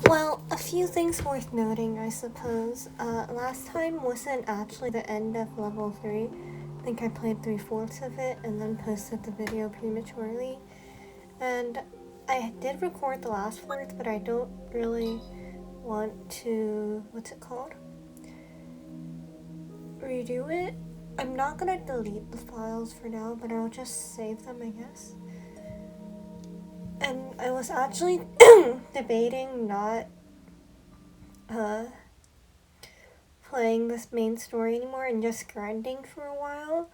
Well, a few things worth noting, I suppose. Last time wasn't actually the end of level 3. I think I played 3/4 of it and then posted the video prematurely. And I did record the last part, but I don't really want to, redo it. I'm not gonna delete the files for now, but I'll just save them, I guess. And I was actually debating not playing this main story anymore and just grinding for a while.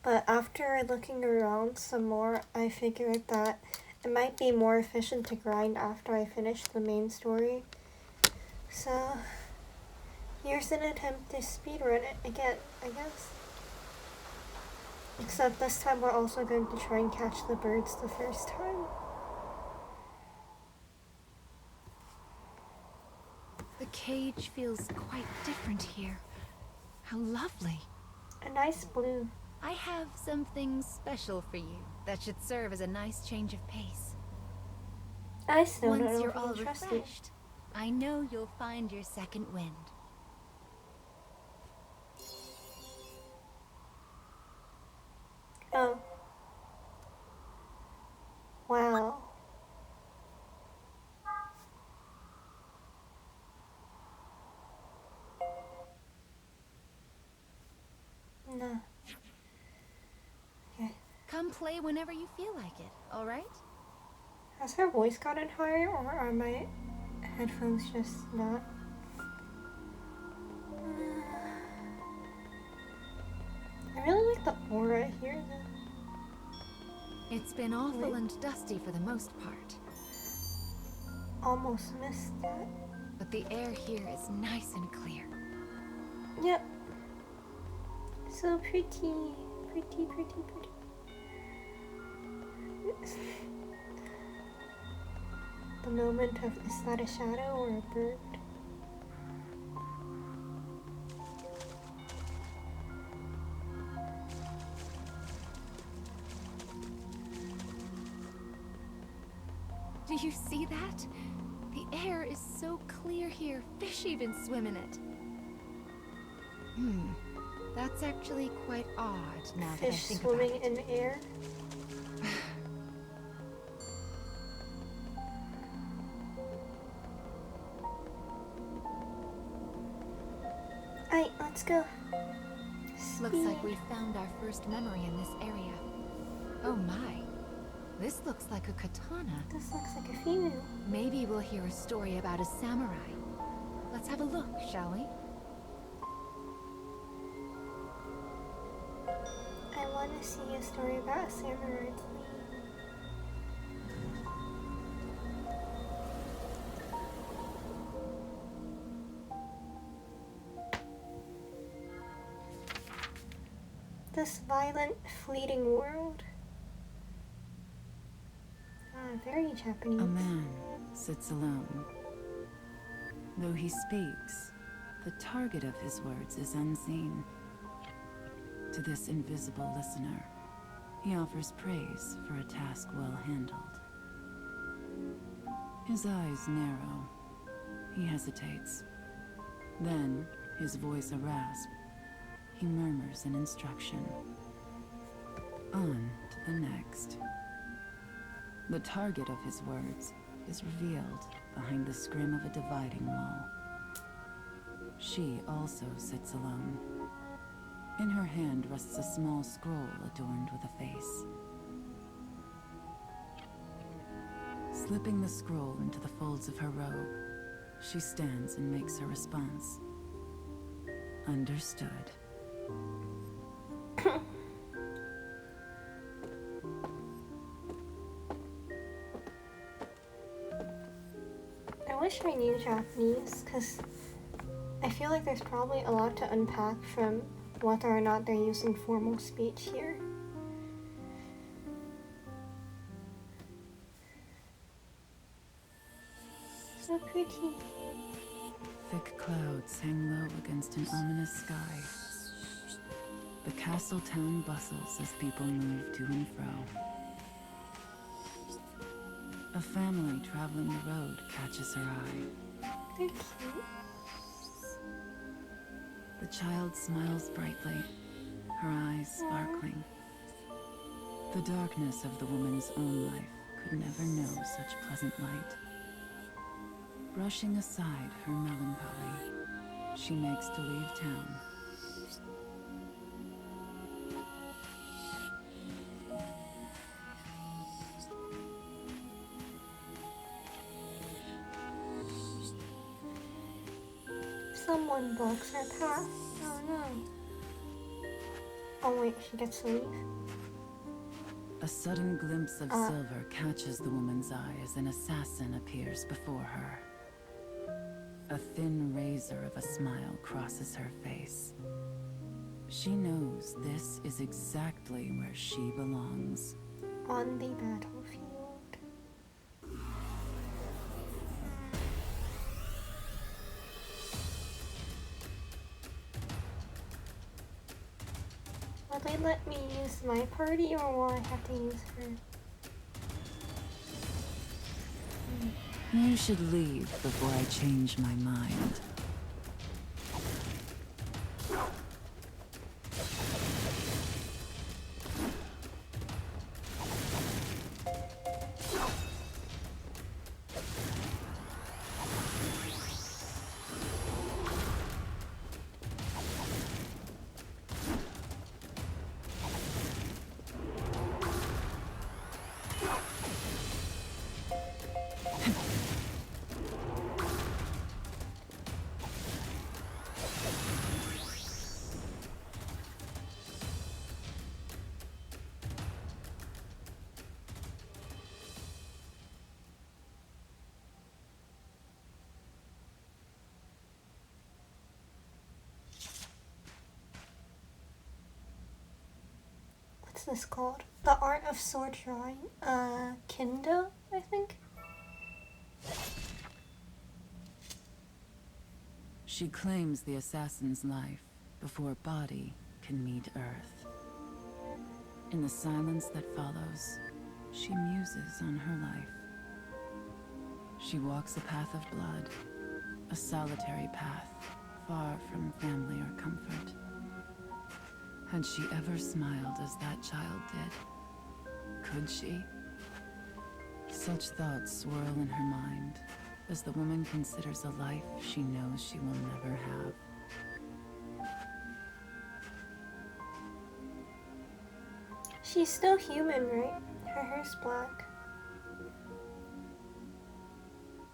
But after looking around some more, I figured that it might be more efficient to grind after I finish the main story. So here's an attempt to speedrun it again, I guess. Except this time we're also going to try and catch the birds the first time. The cage feels quite different here. How lovely. A nice blue. I have something special for you that should serve as a nice change of pace. I still don't Once know you're if all I'm trusted. refreshed, I know you'll find your second wind. Oh. Wow. No. Okay. Come play whenever you feel like it, alright? Has her voice gotten higher, or are my headphones just not? I really like the aura here, though. It's been awful and dusty for the most part. Almost missed that. But the air here is nice and clear. Yep. So pretty. Pretty, pretty, pretty. The moment of, is that a shadow or a bird? Do you see that? The air is so clear here, fish even swim in it. That's actually quite odd now that I Fish think swimming about it. in air. Alright, let's go. Looks like we found our first memory in this area. Oh my. This looks like a katana. This looks like a female. Maybe we'll hear a story about a samurai. Let's have a look, shall we? I want to see a story about a samurai. This violent, fleeting world. Very Japanese. A man sits alone. Though he speaks, the target of his words is unseen. To this invisible listener, he offers praise for a task well handled. His eyes narrow. He hesitates. Then, his voice a rasp, he murmurs an instruction. On to the next. The target of his words is revealed behind the scrim of a dividing wall. She also sits alone. In her hand rests a small scroll adorned with a face. Slipping the scroll into the folds of her robe, she stands and makes her response. Understood. I wish I knew Japanese, because I feel like there's probably a lot to unpack from whether or not they're using formal speech here. So pretty. Thick clouds hang low against an ominous sky. The castle town bustles as people move to and fro. A family traveling the road catches her eye. They're cute. The child smiles brightly, her eyes sparkling. The darkness of the woman's own life could never know such pleasant light. Brushing aside her melancholy, she makes to leave town. Someone blocks her path. Oh no. Oh wait, she gets to leave. A sudden glimpse of silver catches the woman's eye as an assassin appears before her. A thin razor of a smile crosses her face. She knows this is exactly where she belongs. On the battlefield. Will they let me use my party or will I have to use her? You should leave before I change my mind. What's this called? The Art of Sword Drawing. Kendo, I think? She claims the assassin's life before body can meet Earth. In the silence that follows, she muses on her life. She walks a path of blood, a solitary path, far from family or comfort. Had she ever smiled as that child did? Could she? Such thoughts swirl in her mind as the woman considers a life she knows she will never have. She's still human, right? Her hair's black.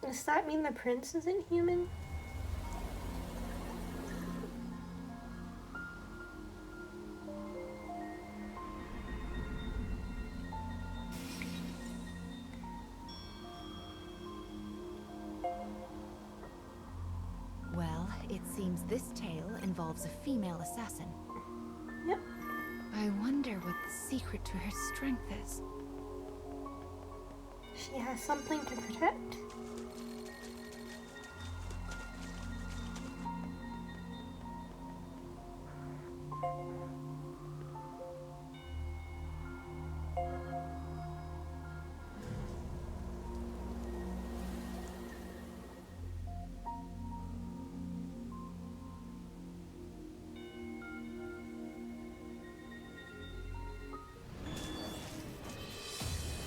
Does that mean the prince isn't human? Well, it seems this tale involves a female assassin. Yep. I wonder what the secret to her strength is. She has something to protect.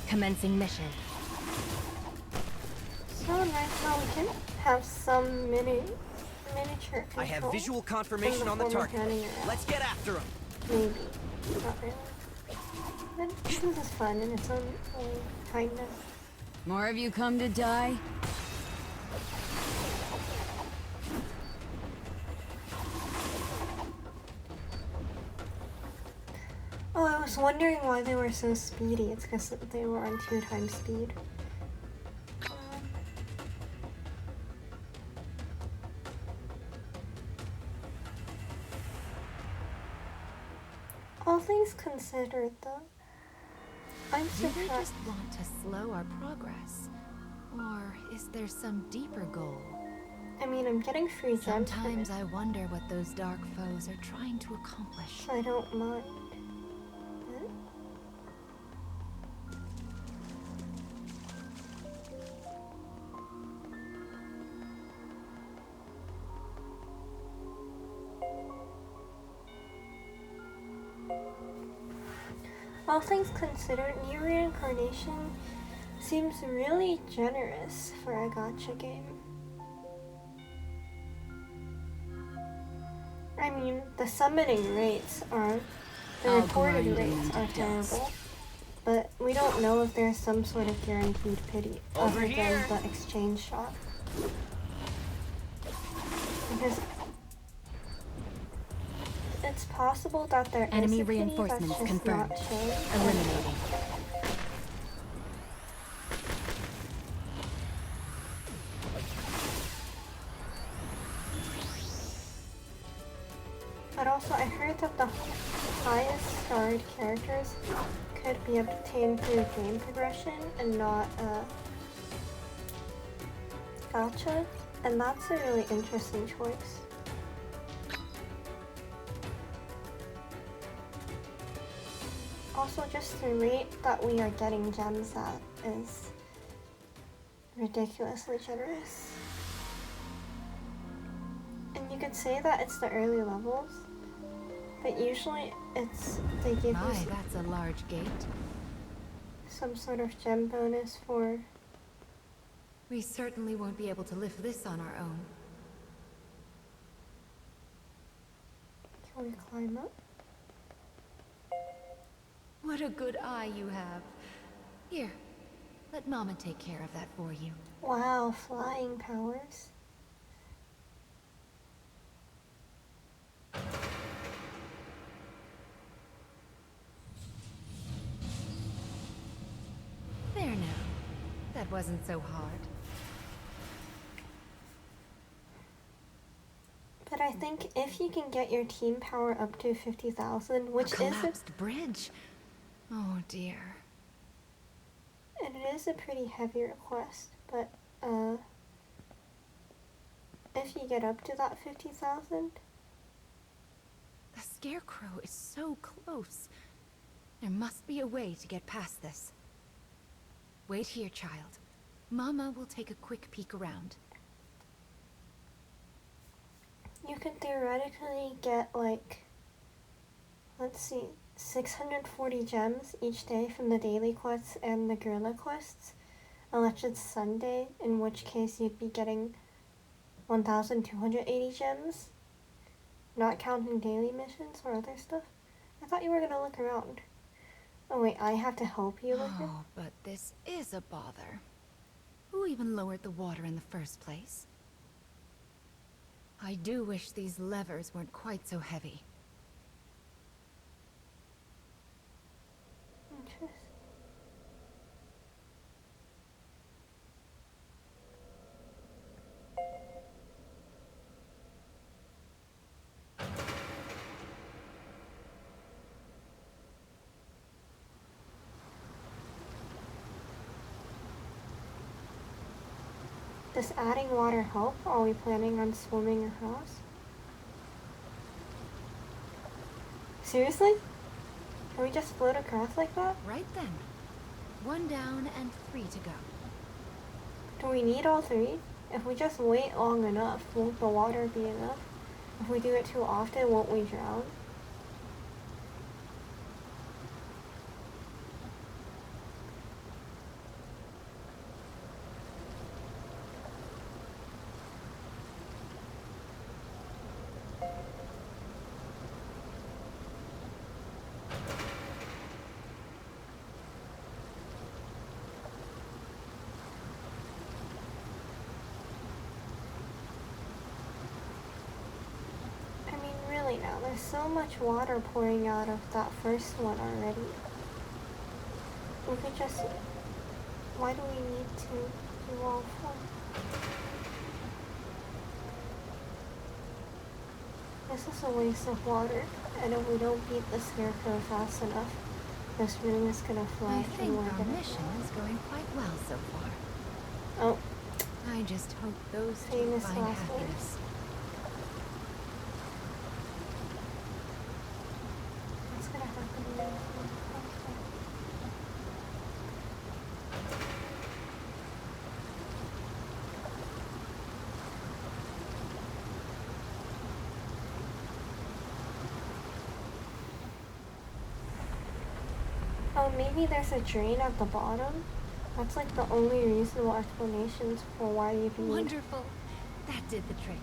Commencing mission. So nice how we can have some miniature control. I have visual confirmation on the target. Let's get after him. Maybe. Not really. But this is fun in its own way, kinda. More of you come to die? Oh, I was wondering why they were so speedy. It's because they were on 2 times speed. All things considered, though, I'm Do they surprised. just want to slow our progress? Or is there some deeper goal? I mean, I'm getting free gems from Sometimes it, I wonder what those dark foes are trying to accomplish. so I don't mind. All things considered, NieR Reincarnation seems really generous for a gacha game. I mean, the summoning rates are, the reported rates are terrible, but we don't know if there's some sort of guaranteed pity other than the exchange shop. Because it's possible that there enemy is a pity reinforcements that's just confirmed. not shown. Eliminating. But also, I heard that the highest starred characters could be obtained through game progression and not gacha, and that's a really interesting choice. Also, just the rate that we are getting gems at is ridiculously generous. And you could say that it's the early levels, but usually they give you that's a large gate. some sort of gem bonus for... We certainly won't be able to lift this on our own. Can we climb up? What a good eye you have. Here, let Mama take care of that for you. Wow, flying powers. There now. That wasn't so hard. But I think if you can get your team power up to 50,000, which a collapsed bridge. Oh dear. And it is a pretty heavy request, but if you get up to that 50,000, the scarecrow is so close. There must be a way to get past this. Wait here, child. Mama will take a quick peek around. you could theoretically get like, let's see, 640 gems each day from the daily quests and the gorilla quests, unless it's Sunday, in which case you'd be getting 1,280 gems, not counting daily missions or other stuff. I thought you were gonna look around. Oh wait, I have to help you look around? Oh, but this is a bother. Who even lowered the water in the first place? I do wish these levers weren't quite so heavy. Interesting. Does adding water help? Are we planning on swimming across? Seriously? Can we just float across like that? Right then. 1 down and 3 to go. Do we need all 3? If we just wait long enough, won't the water be enough? If we do it too often, won't we drown? Now, there's so much water pouring out of that first one already. We could just... Why do we need to do all 4? This is a waste of water, and if we don't beat the scarecrow fast enough, this room is gonna fly. I think our mission is going quite well so far. Oh. I just hope those Famous two find last happiness. words. What's gonna happen now? Oh, maybe there's a drain at the bottom? That's like the only reasonable explanations for why you'd need Wonderful. That did the trick.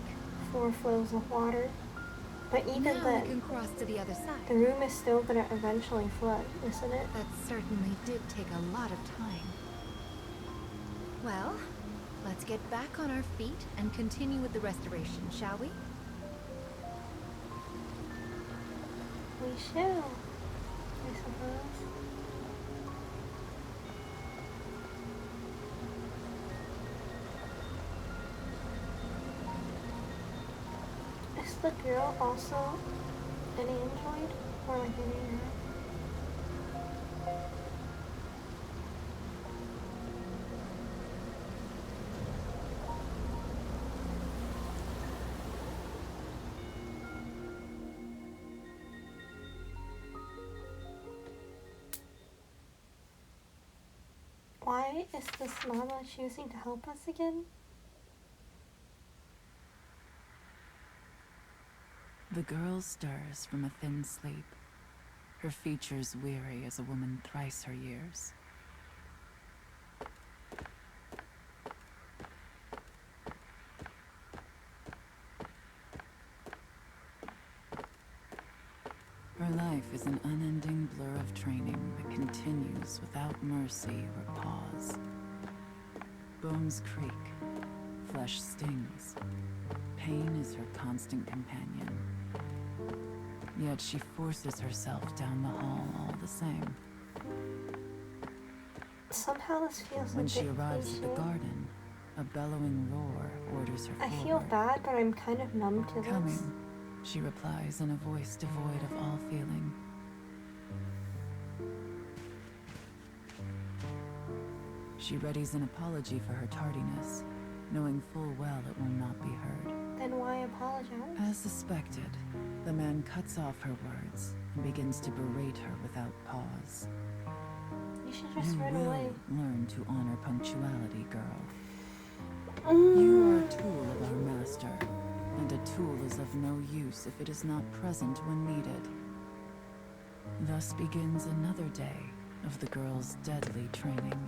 4 flows of water. But even Now then, we can cross to the other side. the room is still gonna eventually flood, isn't it? That certainly did take a lot of time. Well, let's get back on our feet and continue with the restoration, shall we? We shall, I suppose. Is the girl also an android? Or like an AI? Why is this mama choosing to help us again? The girl stirs from a thin sleep, her features weary as a woman thrice her years. Her life is an unending blur of training that continues without mercy or pause. Bones creak, flesh stings. Pain is her constant companion. Yet she forces herself down the hall all the same. Somehow this feels When a she bit arrives at the cliche. garden, a bellowing roar orders her I forward. feel bad, but I'm kind of numb to this. Coming, she replies in a voice devoid of all feeling. She readies an apology for her tardiness, knowing full well it will not be heard. Then why apologize? As suspected, the man cuts off her words and begins to berate her without pause. You should just You run will away. learn to honor punctuality, girl. You are a tool of our master, and a tool is of no use if it is not present when needed. Thus begins another day of the girl's deadly training.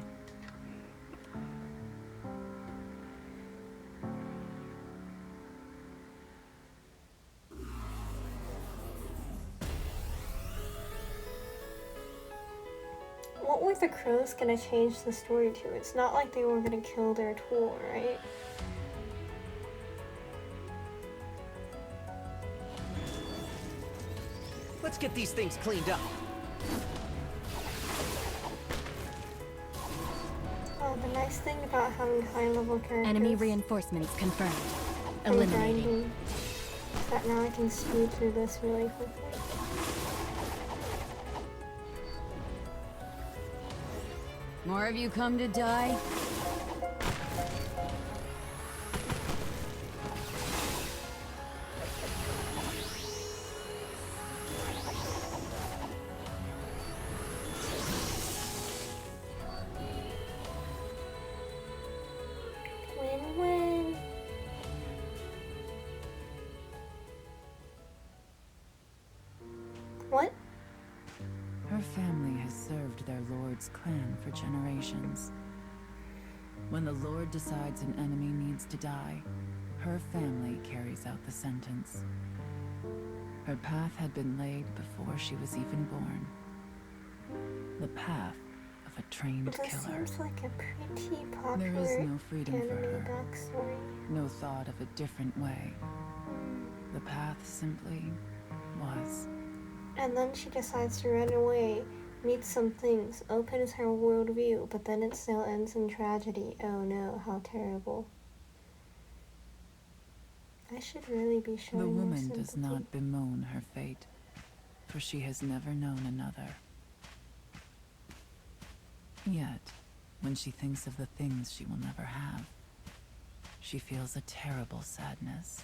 What were the crows gonna change the story to? It's not like they were gonna kill their tool, right? Let's get these things cleaned up. Oh, the nice thing about having high-level characters Enemy reinforcements confirmed. and Eliminating. grinding is that now I can speed through this really quickly. More of you come to die? Win-win. What? Her family has served their lord's clan for generations. When the lord decides an enemy needs to die, her family carries out the sentence. Her path had been laid before she was even born. The path of a trained This killer. seems like a pretty popular There is no freedom for anime her. backstory. No thought of a different way. The path simply was. And then she decides to run away, meets some things, opens her worldview, but then it still ends in tragedy. Oh no, how terrible. I should really be showing The more woman does sympathy. not bemoan her fate, for she has never known another. Yet, when she thinks of the things she will never have, she feels a terrible sadness.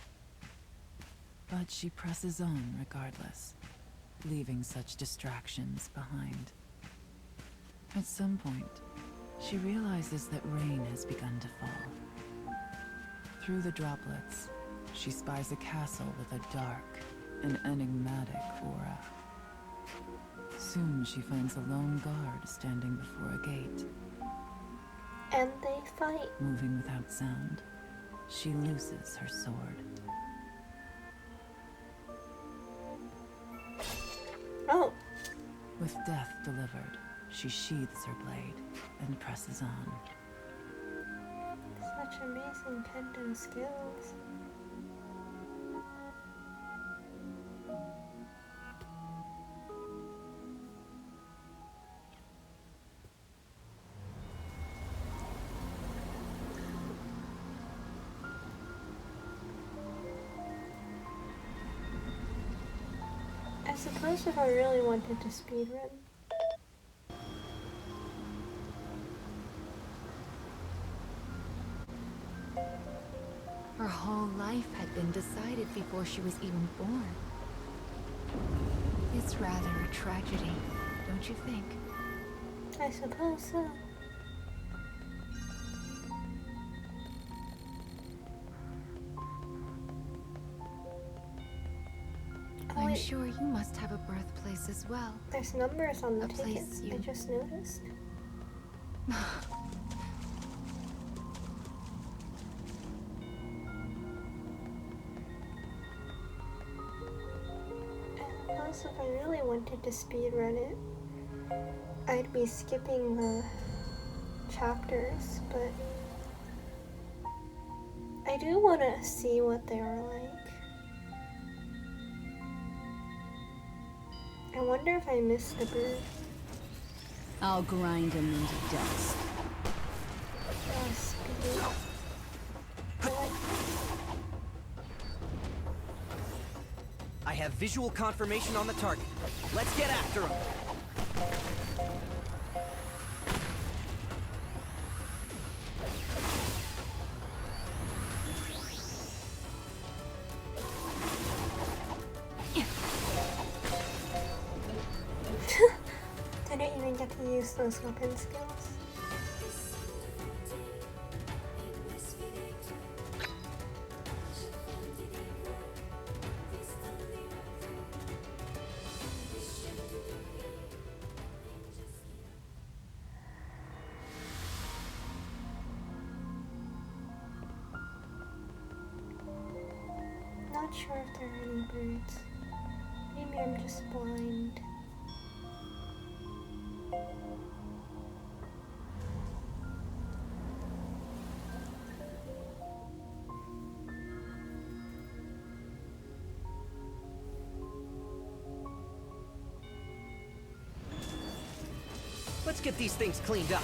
But she presses on regardless, leaving such distractions behind. At some point, she realizes that rain has begun to fall. Through the droplets, she spies a castle with a dark and enigmatic aura. Soon she finds a lone guard standing before a gate. And they fight. Moving without sound, she looses her sword. Oh. With death delivered, she sheathes her blade and presses on. Such amazing kendo skills. I suppose if I really wanted to speedrun. Her whole life had been decided before she was even born. It's rather a tragedy, don't you think? I suppose so. I'm sure you must have a birthplace as well. There's numbers on the A tickets. place I just noticed. Plus, if I really wanted to speedrun it, I'd be skipping the chapters, but I do want to see what they are like. I wonder if I missed the bird. I'll grind him into dust. Oh, speed. I have visual confirmation on the target. Let's get after him. Didn't even get to use those weapon skills. Not sure if there are any birds. Maybe I'm just blind. Let's get these things cleaned up.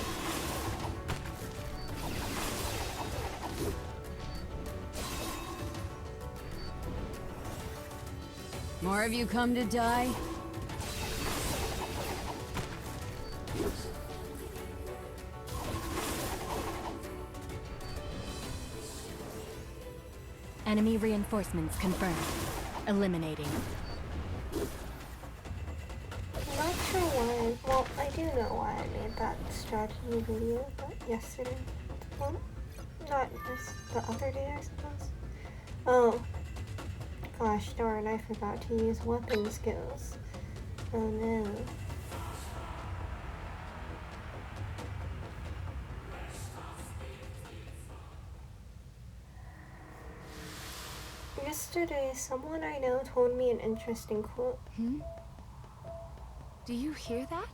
More of you come to die? Enemy reinforcements confirmed. Eliminating. I'm not sure why. Well, I do know why I made that strategy video, but yesterday. Well, not this, the other day, I suppose. Oh. Gosh darn, I forgot to use weapon skills. Oh no. Yesterday, someone I know told me an interesting quote. Do you hear that?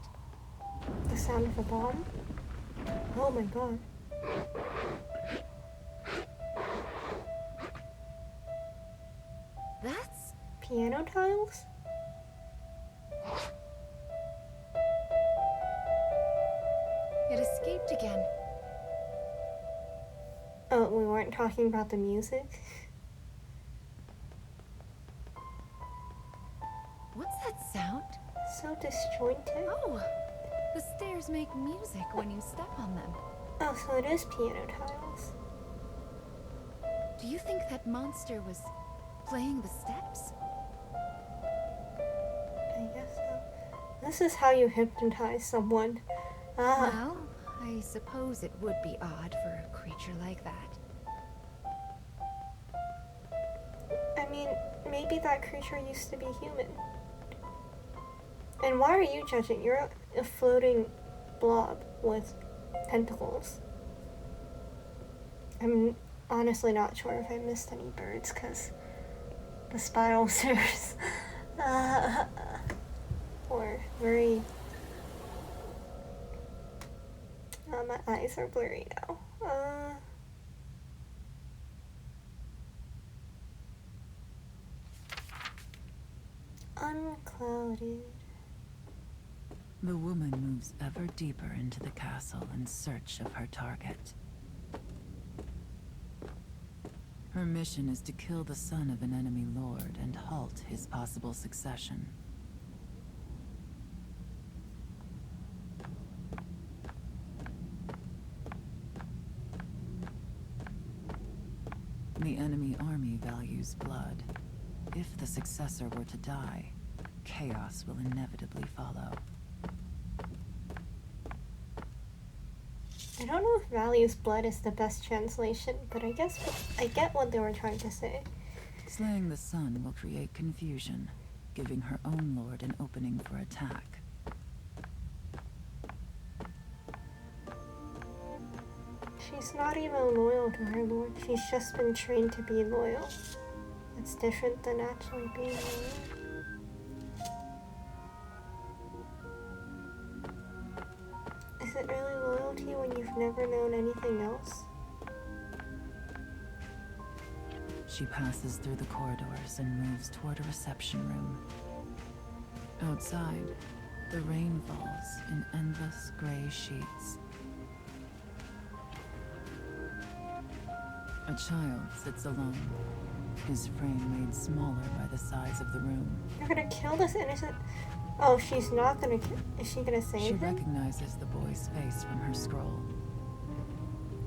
The sound of a bomb? Oh my god. That's... Piano tiles? It escaped again. Oh, we weren't talking about the music? What's that sound? So disjointed. Oh, the stairs make music when you step on them. Oh, so it is piano tiles. Do you think that monster was playing the steps? I guess so. This is how you hypnotize someone. Ah. Well, I suppose it would be odd for a creature like that. I mean, maybe that creature used to be human. And why are you judging? You're a floating blob with tentacles. I'm honestly not sure if I missed any birds because the spiral stairs were very. My eyes are blurry now. Unclouded. The woman moves ever deeper into the castle in search of her target. Her mission is to kill the son of an enemy lord and halt his possible succession. The enemy army values blood. If the successor were to die, chaos will inevitably follow. I don't know if values blood is the best translation, but I guess I get what they were trying to say. Slaying the son will create confusion, giving her own lord an opening for attack. She's not even loyal to her lord. She's just been trained to be loyal. It's different than actually being loyal. Is it really loyalty when you've never known anything else? She passes through the corridors and moves toward a reception room. Outside, the rain falls in endless gray sheets. A child sits alone, his frame made smaller by the size of the room. You're gonna kill this innocent... Oh, she's not gonna kill... Is she gonna save She him? recognizes the boy's face from her scroll.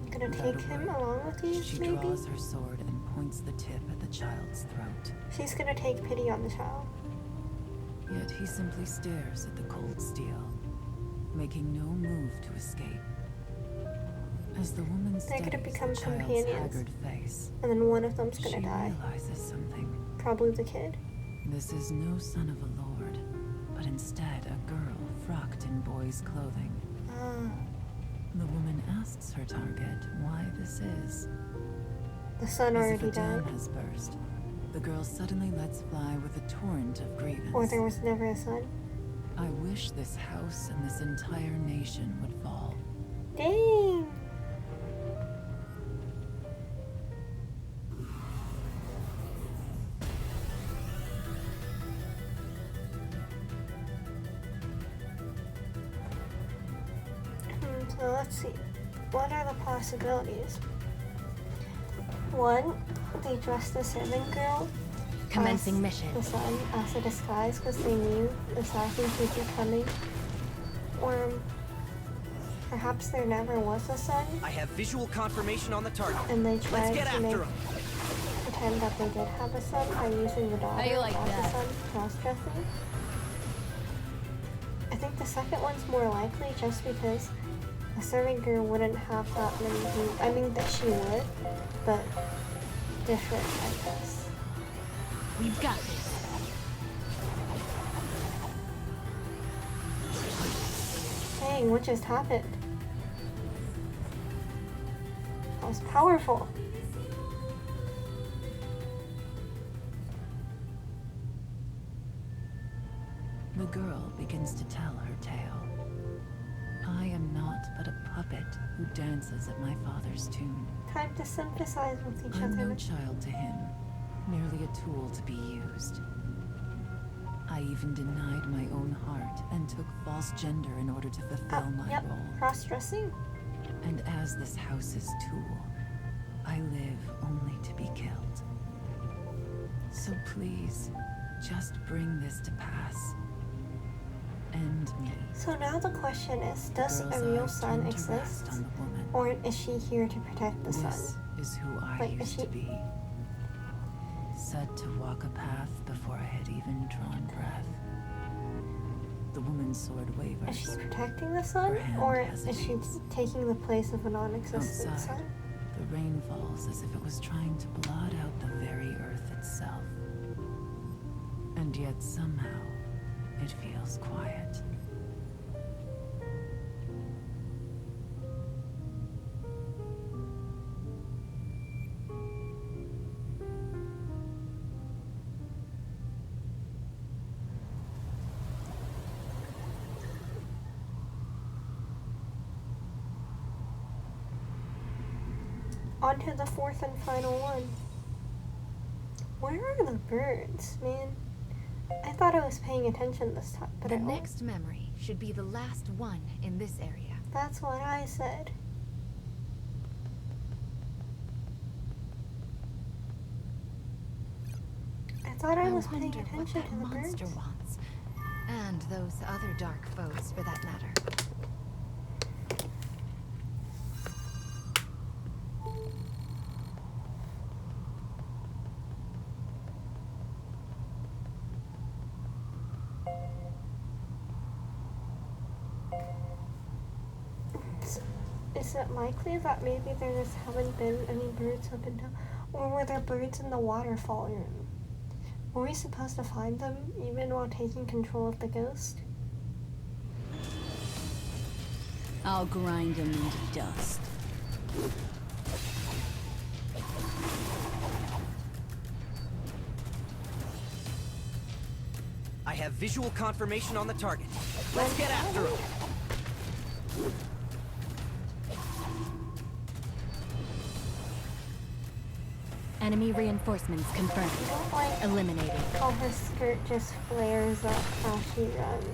You're gonna Without take a him word, along with you, She maybe? draws her sword and points the tip at the child's throat. She's gonna take pity on the child. Yet he simply stares at the cold steel, making no move to escape. As the woman They're gonna studies become the child's companions. haggard face, And then one of them's she gonna die. realizes something. Probably the kid. This is no son of a lord, but instead a girl frocked in boy's clothing. Ah, The woman asks her target why this is. the son As if already a dam died. has burst, the girl suddenly lets fly with a torrent of grievance. Or there was never a son. I wish this house and this entire nation would fall. Dang! So let's see. What are the possibilities? One, they dressed the servant girl Commencing as mission. the son as a disguise because they knew the assassins would be coming. Or perhaps there never was a son I have visual confirmation on the target. and they Let's tried get to make after him. pretend that they did have a son by using the daughter How you like as the that? son cross-dressing. I think the second one's more likely just because a servant girl wouldn't have that many views. I mean that she would, but different, I guess. We've got this. Dang, what just happened? That was powerful. The girl begins to tell her tale. I am not but a puppet who dances at my father's tune. Time to sympathize with each I'm other. no child to him, merely a tool to be used. I even denied my own heart and took false gender in order to fulfill my Yep, role. cross-dressing. And as this house's tool, I live only to be killed. So please, just bring this to pass. End me. So now the question is, does Girl's a real eyes son turn to rest exist? on the woman. Or is she here to protect the This son? is who I Wait, is used she- to be. Set to walk a path before I had even drawn breath. The woman's sword wavers. Is she protecting the son? Her hand Or is she hesitates. taking the place of a non-existent Outside, son? the rain falls as if it was trying to blot out the very earth itself. And yet somehow, it feels quiet. On to the fourth and final one. Where are the birds, man? I thought I was paying attention this time, but The I next memory should be the last one in this area. That's what I said. I thought I was paying wonder what attention that to the monster birds. wants. And those other dark foes, for that matter. Is it likely that maybe there just haven't been any birds up until, or were there birds in the waterfall room? Were we supposed to find them even while taking control of the ghost? I'll grind them into dust. I have visual confirmation on the target. Let's get after him. Enemy reinforcements confirmed. I don't like Eliminated. how her skirt just flares up as she runs.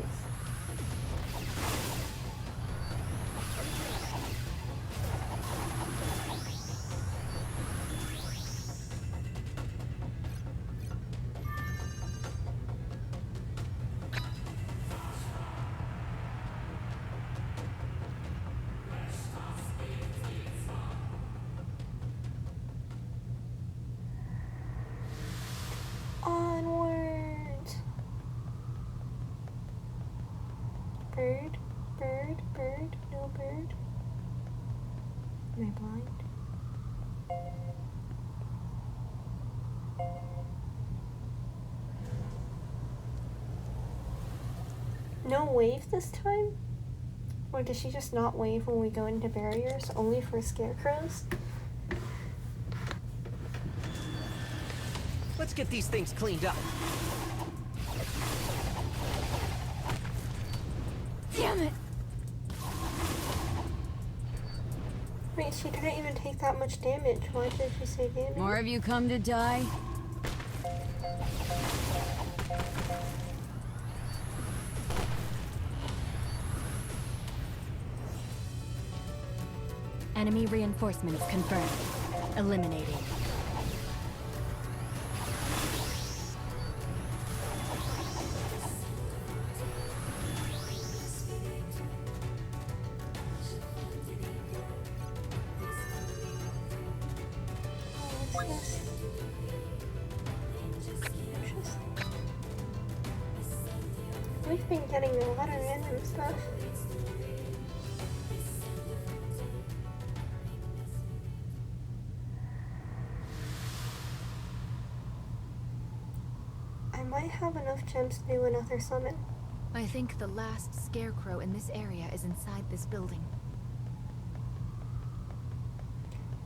Onward! Bird, bird, bird, no bird. Am I blind? No wave this time? Or does she just not wave when we go into barriers, only for scarecrows? Let's get these things cleaned up. Damn it! Wait, she didn't even take that much damage. Why did she say damage? More of you come to die? Enemy reinforcements confirmed. Eliminated. What's this? Interesting. We've been getting a lot of random stuff. I might have enough gems to do another summon. I think the last scarecrow in this area is inside this building.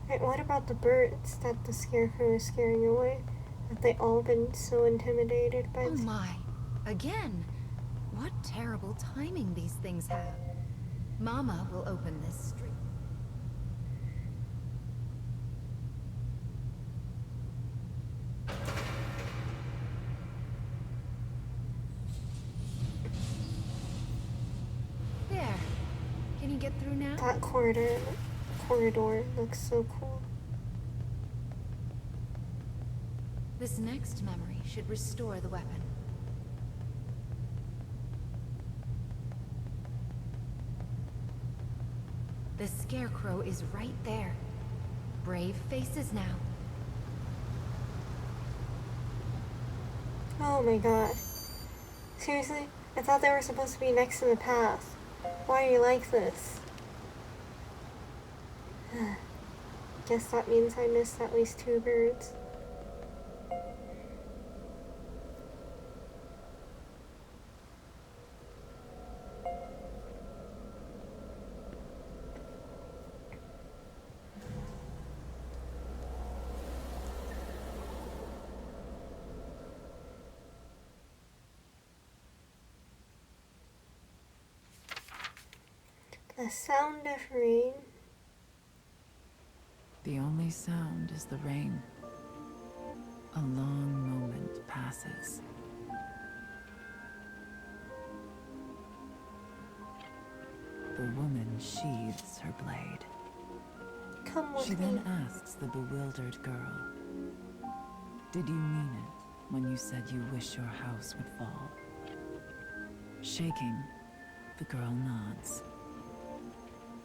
Right, what about the birds that the scarecrow is scaring away? Have they all been so intimidated by Oh my. Again! What terrible timing these things have. Mama will open this street. There. Can you get through now? That corridor looks so cool. This next memory should restore the weapon. The scarecrow is right there. Brave faces now. Oh my god. Seriously? I thought they were supposed to be next to the path. Why are you like this? Guess that means I missed at least 2 birds. The sound of rain. The only sound is the rain. A long moment passes. The woman sheathes her blade. Come with She me. then asks the bewildered girl, "Did you mean it when you said you wish your house would fall?" Shaking, the girl nods.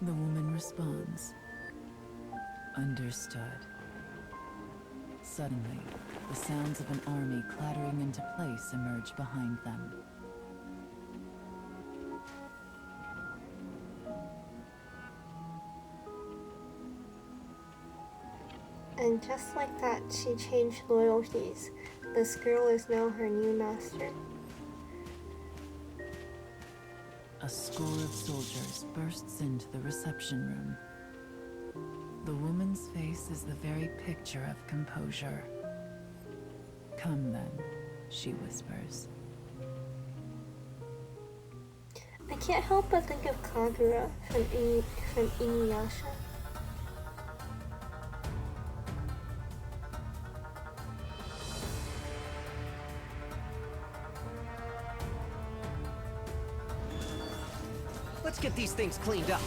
The woman responds, "Understood." Suddenly, the sounds of an army clattering into place emerge behind them. And just like that, she changed loyalties. This girl is now her new master. A score of soldiers bursts into the reception room. The woman's face is the very picture of composure. "Come then," she whispers. I can't help but think of Kagura from Inuyasha. Let's get these things cleaned up.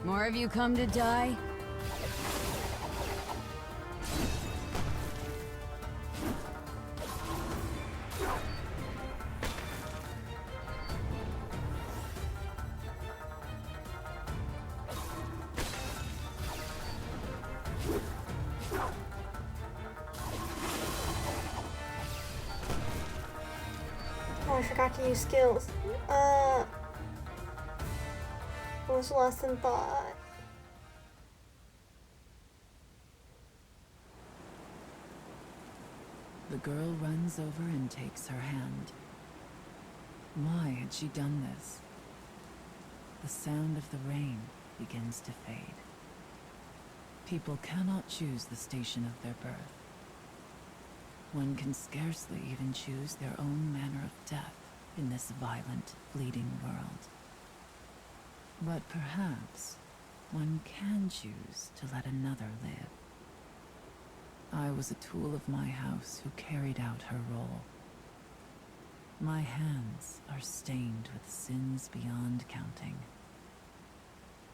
More of you come to die? Oh, I forgot to use skills. Was lost in thought. The girl runs over and takes her hand. Why had she done this? The sound of the rain begins to fade. People cannot choose the station of their birth. One can scarcely even choose their own manner of death in this violent, fleeting world. But perhaps one can choose to let another live. I was a tool of my house who carried out her role. My hands are stained with sins beyond counting.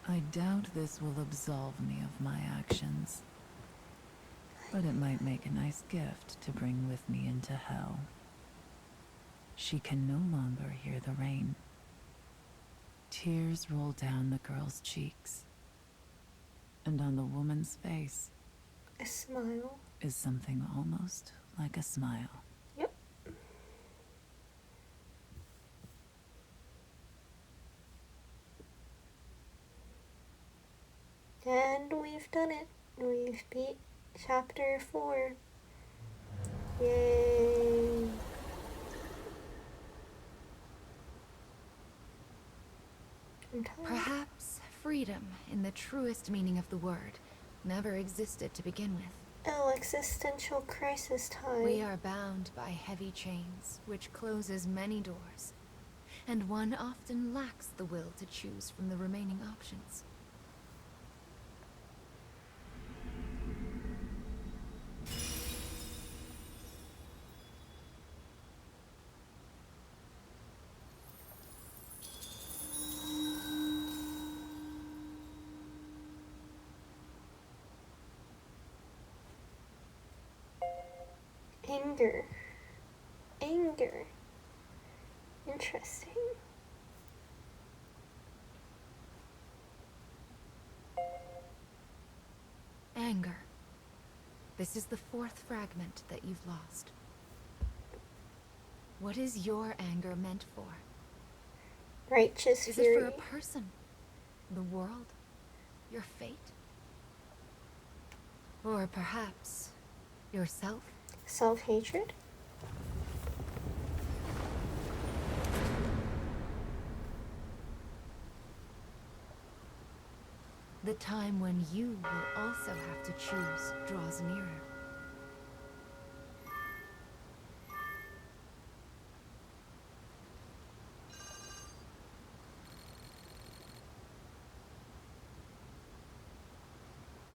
I doubt this will absolve me of my actions, but it might make a nice gift to bring with me into hell. She can no longer hear the rain. Tears roll down the girl's cheeks, and on the woman's face A smile. is something almost like a smile. Yep. And we've done it. We've beat chapter 4. Yay. I'm tired. Perhaps freedom, in the truest meaning of the word, never existed to begin with. Oh, existential crisis time. We are bound by heavy chains, which closes many doors, and one often lacks the will to choose from the remaining options. Anger. Anger. Interesting. Anger. This is the 4th fragment that you've lost. What is your anger meant for? Righteous Is fury. it for a person? The world? Your fate? Or perhaps yourself? Self-hatred. The time when you will also have to choose draws nearer.